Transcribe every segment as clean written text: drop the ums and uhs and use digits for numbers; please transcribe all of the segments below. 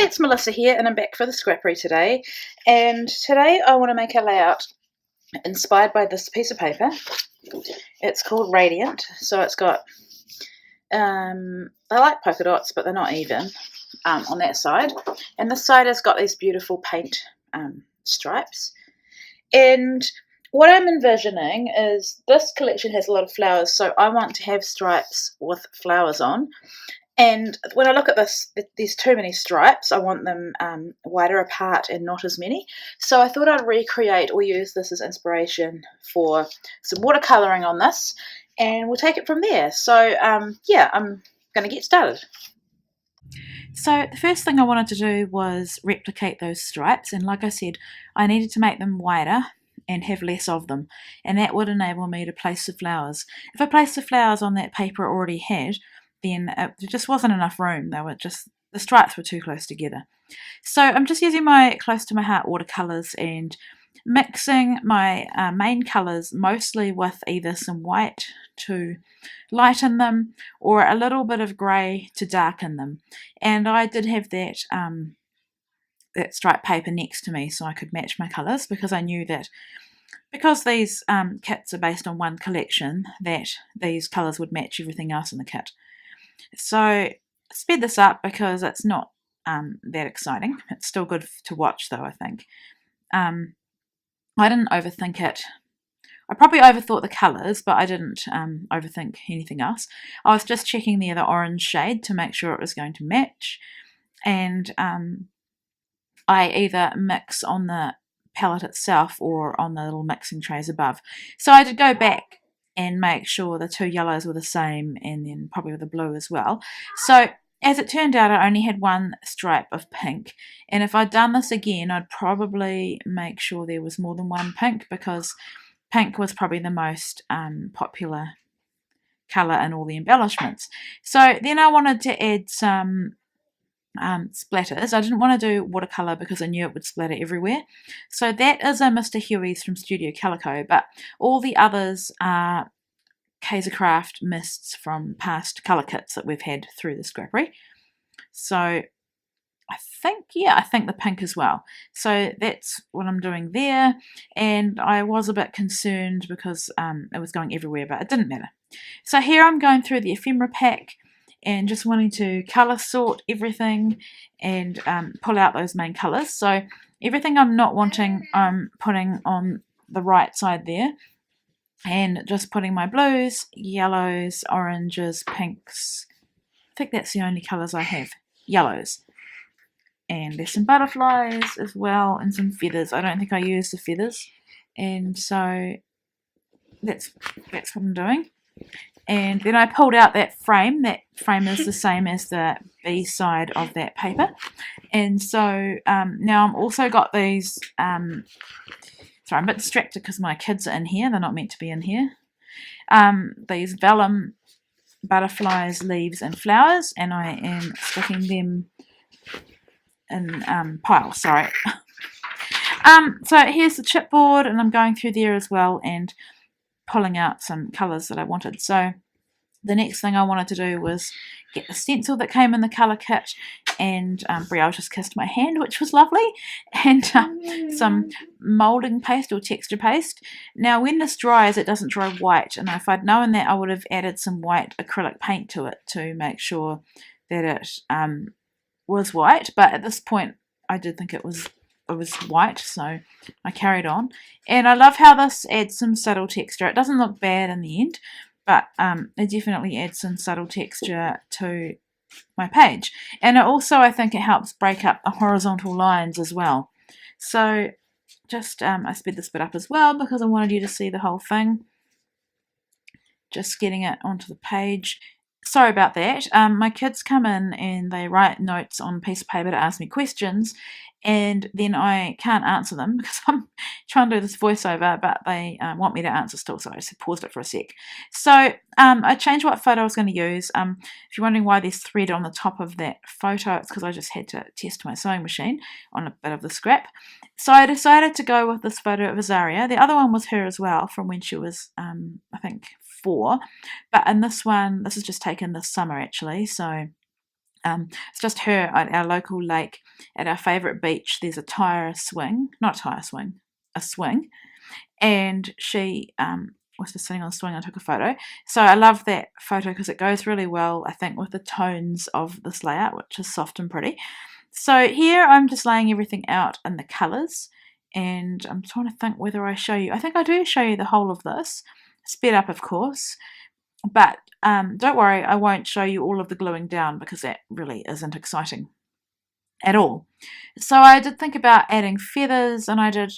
it's Melissa here, and I'm back for the Scrappery today. And today I want to make a layout inspired by this piece of paper. It's called Radiant, so it's got, they like polka dots, but they're not even on that side. And this side has got these beautiful paint stripes. And what I'm envisioning is this collection has a lot of flowers, so I want to have stripes with flowers on. And when I look at this, there's too many stripes. I want them wider apart and not as many. So I thought I'd recreate or use this as inspiration for some watercolouring on this, and we'll take it from there. So yeah, I'm going to get started. So the first thing I wanted to do was replicate those stripes, and like I said, I needed to make them wider and have less of them, and that would enable me to place the flowers. If I placed the flowers on that paper I already had, then there just wasn't enough room. The stripes were too close together. So I'm just using my close to my heart watercolours and mixing my main colours mostly with either some white to lighten them or a little bit of grey to darken them. And I did have that striped paper next to me so I could match my colours, because I knew that because these kits are based on one collection, that these colours would match everything else in the kit. So I sped this up because it's not that exciting. It's still good to watch though, I think. I didn't overthink it. I probably overthought the colours, but I didn't overthink anything else. I was just checking the other orange shade to make sure it was going to match, and I either mix on the palette itself or on the little mixing trays above. So I did go back and make sure the two yellows were the same, and then probably the blue as well. So as it turned out, I only had one stripe of pink, and if I'd done this again, I'd probably make sure there was more than one pink, because pink was probably the most popular colour in all the embellishments. So then I wanted to add some splatters. I didn't want to do watercolour because I knew it would splatter everywhere. So that is a Mr. Huey's from Studio Calico, but all the others are Kaisercraft mists from past colour kits that we've had through the Scrappery. So I think the pink as well. So that's what I'm doing there, and I was a bit concerned because it was going everywhere, but it didn't matter. So here I'm going through the ephemera pack and just wanting to colour sort everything and pull out those main colours. So everything I'm not wanting, I'm putting on the right side there, and just putting my blues, yellows, oranges, pinks. I think that's the only colours I have, yellows. And there's some butterflies as well, and some feathers. I don't think I used the feathers, and so that's what I'm doing. And then I pulled out that frame. That frame is the same as the B side of that paper. And so now I'm also got these, sorry, I'm a bit distracted because my kids are in here. They're not meant to be in here. These vellum butterflies, leaves and flowers, and I am sticking them in piles, sorry. So here's the chipboard, and I'm going through there as well and pulling out some colours that I wanted. So the next thing I wanted to do was get the stencil that came in the colour kit, and Brielle just kissed my hand, which was lovely, and some moulding paste or texture paste. Now when this dries, it doesn't dry white, and if I'd known that, I would have added some white acrylic paint to it to make sure that it was white, but at this point I did think it was white, so I carried on. And I love how this adds some subtle texture. It doesn't look bad in the end, but it definitely adds some subtle texture to my page. And it also, I think it helps break up the horizontal lines as well. So just I sped this bit up as well because I wanted you to see the whole thing. Just getting it onto the page. Sorry about that. My kids come in and they write notes on a piece of paper to ask me questions, and then I can't answer them because I'm trying to do this voiceover, but they want me to answer still, so I just paused it for a sec. So I changed what photo I was going to use. If you're wondering why there's thread on the top of that photo, it's because I just had to test my sewing machine on a bit of the scrap. So I decided to go with this photo of Azaria. The other one was her as well, from when she was, I think, 4. But in this one, this is just taken this summer actually, so It's just her at our local lake at our favourite beach. There's a swing, and she was just sitting on the swing. I took a photo. So I love that photo because it goes really well, I think, with the tones of this layout, which is soft and pretty. So here I'm just laying everything out in the colours, and I'm trying to think whether I show you. I think I do show you the whole of this, sped up of course, but don't worry, I won't show you all of the gluing down because that really isn't exciting at all. So I did think about adding feathers, and I did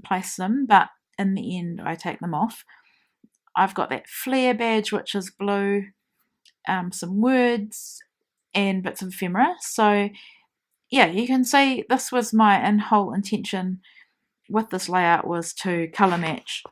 place them, but in the end I take them off. I've got that flare badge, which is blue, some words and bits of ephemera. So yeah, you can see this was my whole intention with this layout, was to colour match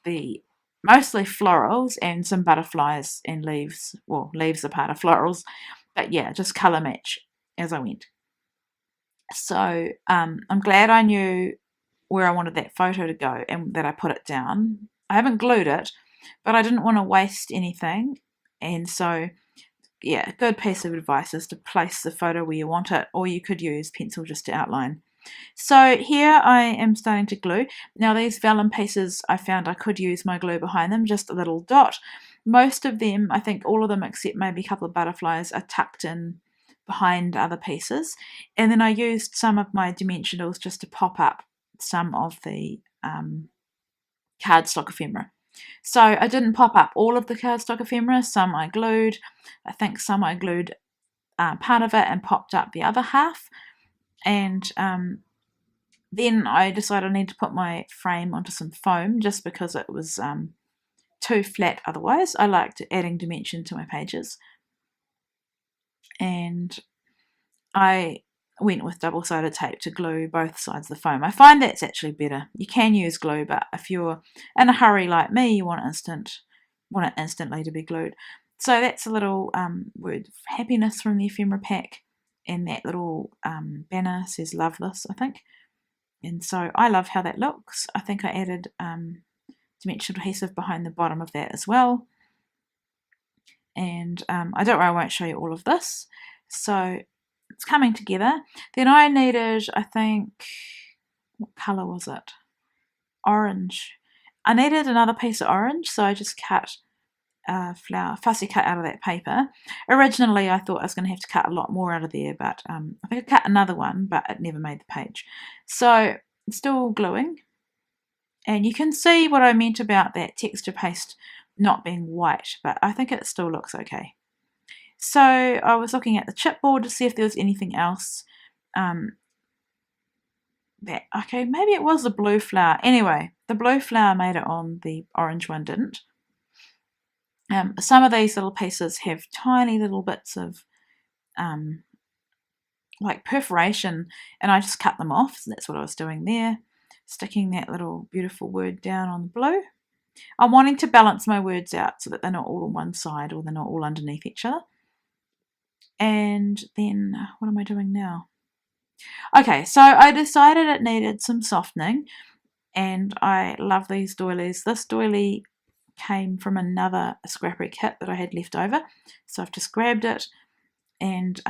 the mostly florals and some butterflies and leaves. Well, leaves are part of florals, but yeah, just colour match as I went. So I'm glad I knew where I wanted that photo to go and that I put it down. I haven't glued it, but I didn't want to waste anything, and so yeah, a good piece of advice is to place the photo where you want it, or you could use pencil just to outline. So here I am starting to glue. Now these vellum pieces, I found I could use my glue behind them, just a little dot. Most of them, I think all of them except maybe a couple of butterflies, are tucked in behind other pieces. And then I used some of my dimensionals just to pop up some of the cardstock ephemera. So I didn't pop up all of the cardstock ephemera. Some I glued. I think some I glued part of it and popped up the other half. And then I decided I need to put my frame onto some foam just because it was too flat otherwise. I liked adding dimension to my pages. And I went with double-sided tape to glue both sides of the foam. I find that's actually better. You can use glue, but if you're in a hurry like me, you want it instantly to be glued. So that's a little word of happiness from the ephemera pack, and that little banner says "Love this," I think. And so I love how that looks. I think I added dimensional adhesive behind the bottom of that as well. And I won't show you all of this. So it's coming together. Then I needed, I think, what colour was it? Orange. I needed another piece of orange, so I just cut a flower, fussy cut out of that paper. Originally I thought I was going to have to cut a lot more out of there, but I think I cut another one, but it never made the page. So it's still gluing. And you can see what I meant about that texture paste not being white, but I think it still looks okay. So I was looking at the chipboard to see if there was anything else okay, maybe it was the blue flower. Anyway, the blue flower made it on, the orange one didn't. Some of these little pieces have tiny little bits of like perforation, and I just cut them off. So that's what I was doing there, sticking that little beautiful word down on the blue. I'm wanting to balance my words out so that they're not all on one side or they're not all underneath each other. And then what am I doing now? Okay, so I decided it needed some softening, and I love these doilies. This doily came from another Scrappery kit that I had left over, so I've just grabbed it and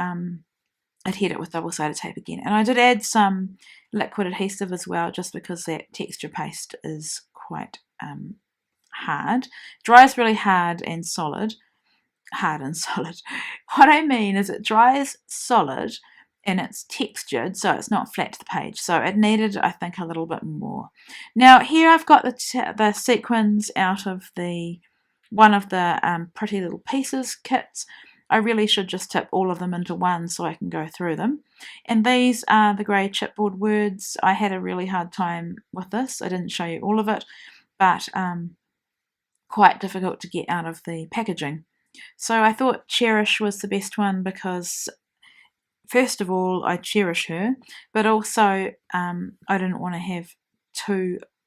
adhered it with double-sided tape again. And I did add some liquid adhesive as well, just because that texture paste is quite hard. Dries really hard and solid. What I mean is it dries solid and it's textured, so it's not flat to the page. So it needed, I think, a little bit more. Now here I've got the sequins out of one of the Pretty Little Pieces kits. I really should just tip all of them into one so I can go through them. And these are the grey chipboard words. I had a really hard time with this. I didn't show you all of it, but quite difficult to get out of the packaging. So I thought Cherish was the best one because, first of all, I cherish her, but also I didn't want to have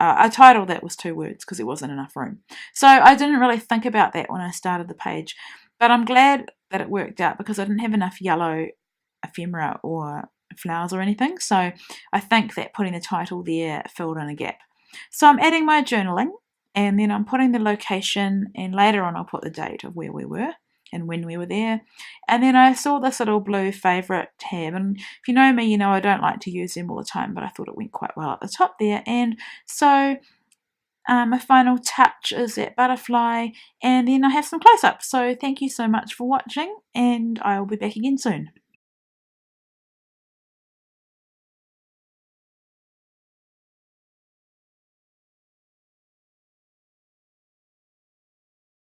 a title that was 2 words because there wasn't enough room. So I didn't really think about that when I started the page, but I'm glad that it worked out because I didn't have enough yellow ephemera or flowers or anything. So I think that putting the title there filled in a gap. So I'm adding my journaling, and then I'm putting the location, and later on I'll put the date of where we were. and when we were there. And then I saw this little blue favourite tab, and if you know me, you know I don't like to use them all the time, but I thought it went quite well at the top there. And so my final touch is that butterfly, and then I have some close-ups. So thank you so much for watching, and I'll be back again soon.